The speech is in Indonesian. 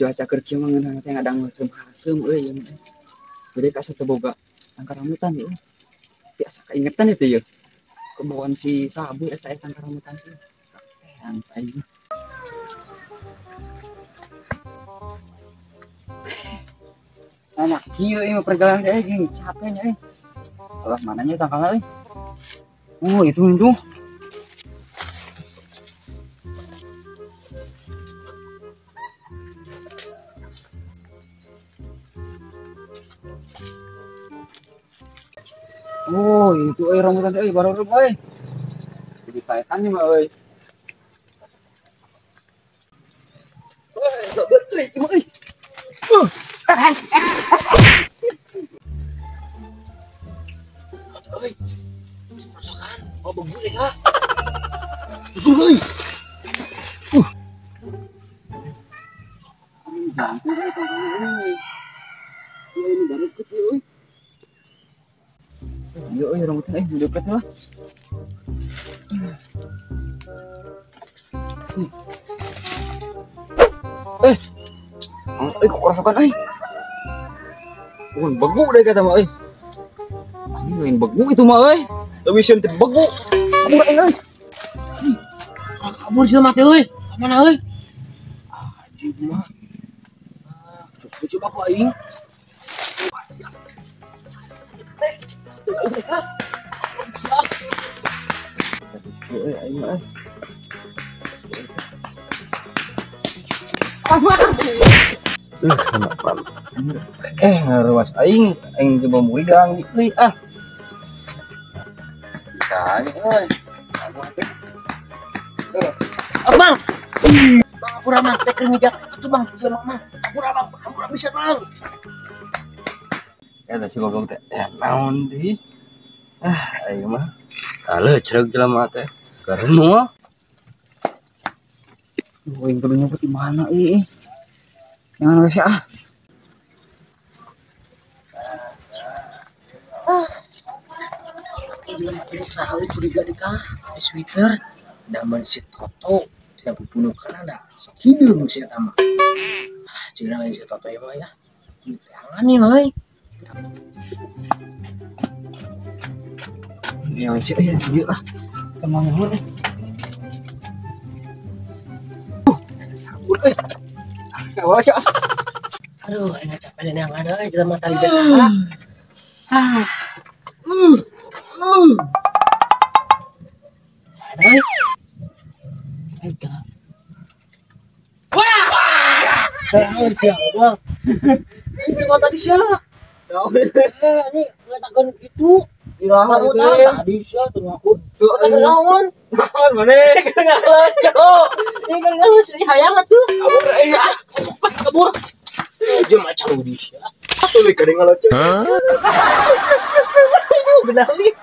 cuaca kerja mah ngeunah teh ngadang hasem euy ieu mah. Jadi ka sateboga tangkar rambutan ieu. Biasa kaingetan itu ya. Kebawaan si Sabu ya saya tangkar rambutan ieu. Santai aja. Enak kieu ieu perjalanan teh geuning capeknya euy. Alah mananya tangkalna euy. Oh, itu. Oh, itu rambutan euy baru euy. Jadi kaitannya mah euy. Enggak betul ieu euy. Euy. Masakan, oh bebu deh ah. Susul euy. Jangan euy. Ini baru kecil euy. Yo euy rambutan euy deket lah. Kok rasakan euy. Bukan begu deh kata mah euy. Anjing lain begu itu mah euy. Tapi sieun teh begu. Kabur aing euy. Kabur jelema teh euy. Ka mana euy? Anjing mah. Coba ku aing. Aing mah. Ruas aing coba murigang euy ah. Bisa aja euy. Bang. Bang apura mah teh keur mijak itu Bang, jelema mah. Apura bisa Bang. Eta si goblok teh naon deui? Aing mah lecreg jelema teh. Keren moal. Aing kudu nyebut di mana euy. Jangan wes ah. Jelema teh saha euy curiga di ka di Twitter. Daman si Toto tidak bunuh karena sok hideung si eta mah. Cina lain si Toto mah ya. Di tangan nih euy. Ya sih ya dia ah. Teman nuhun euy. Sabur euy. Awas ya. Aduh, enggak capek nih yang ada jelema tadi desa. Ada. Enggak. Wah! Siap, Bang. Ini mau tadi siap. Ini ngatakan itu ilahan tadi siap tuh aku. Tuh naon? Naon mana? Enggak lucu. Ini enggak lucu hayang atuh. Kabur aing kabur. Jeung acara di sia. Atuh kadang lucu. Benar nih.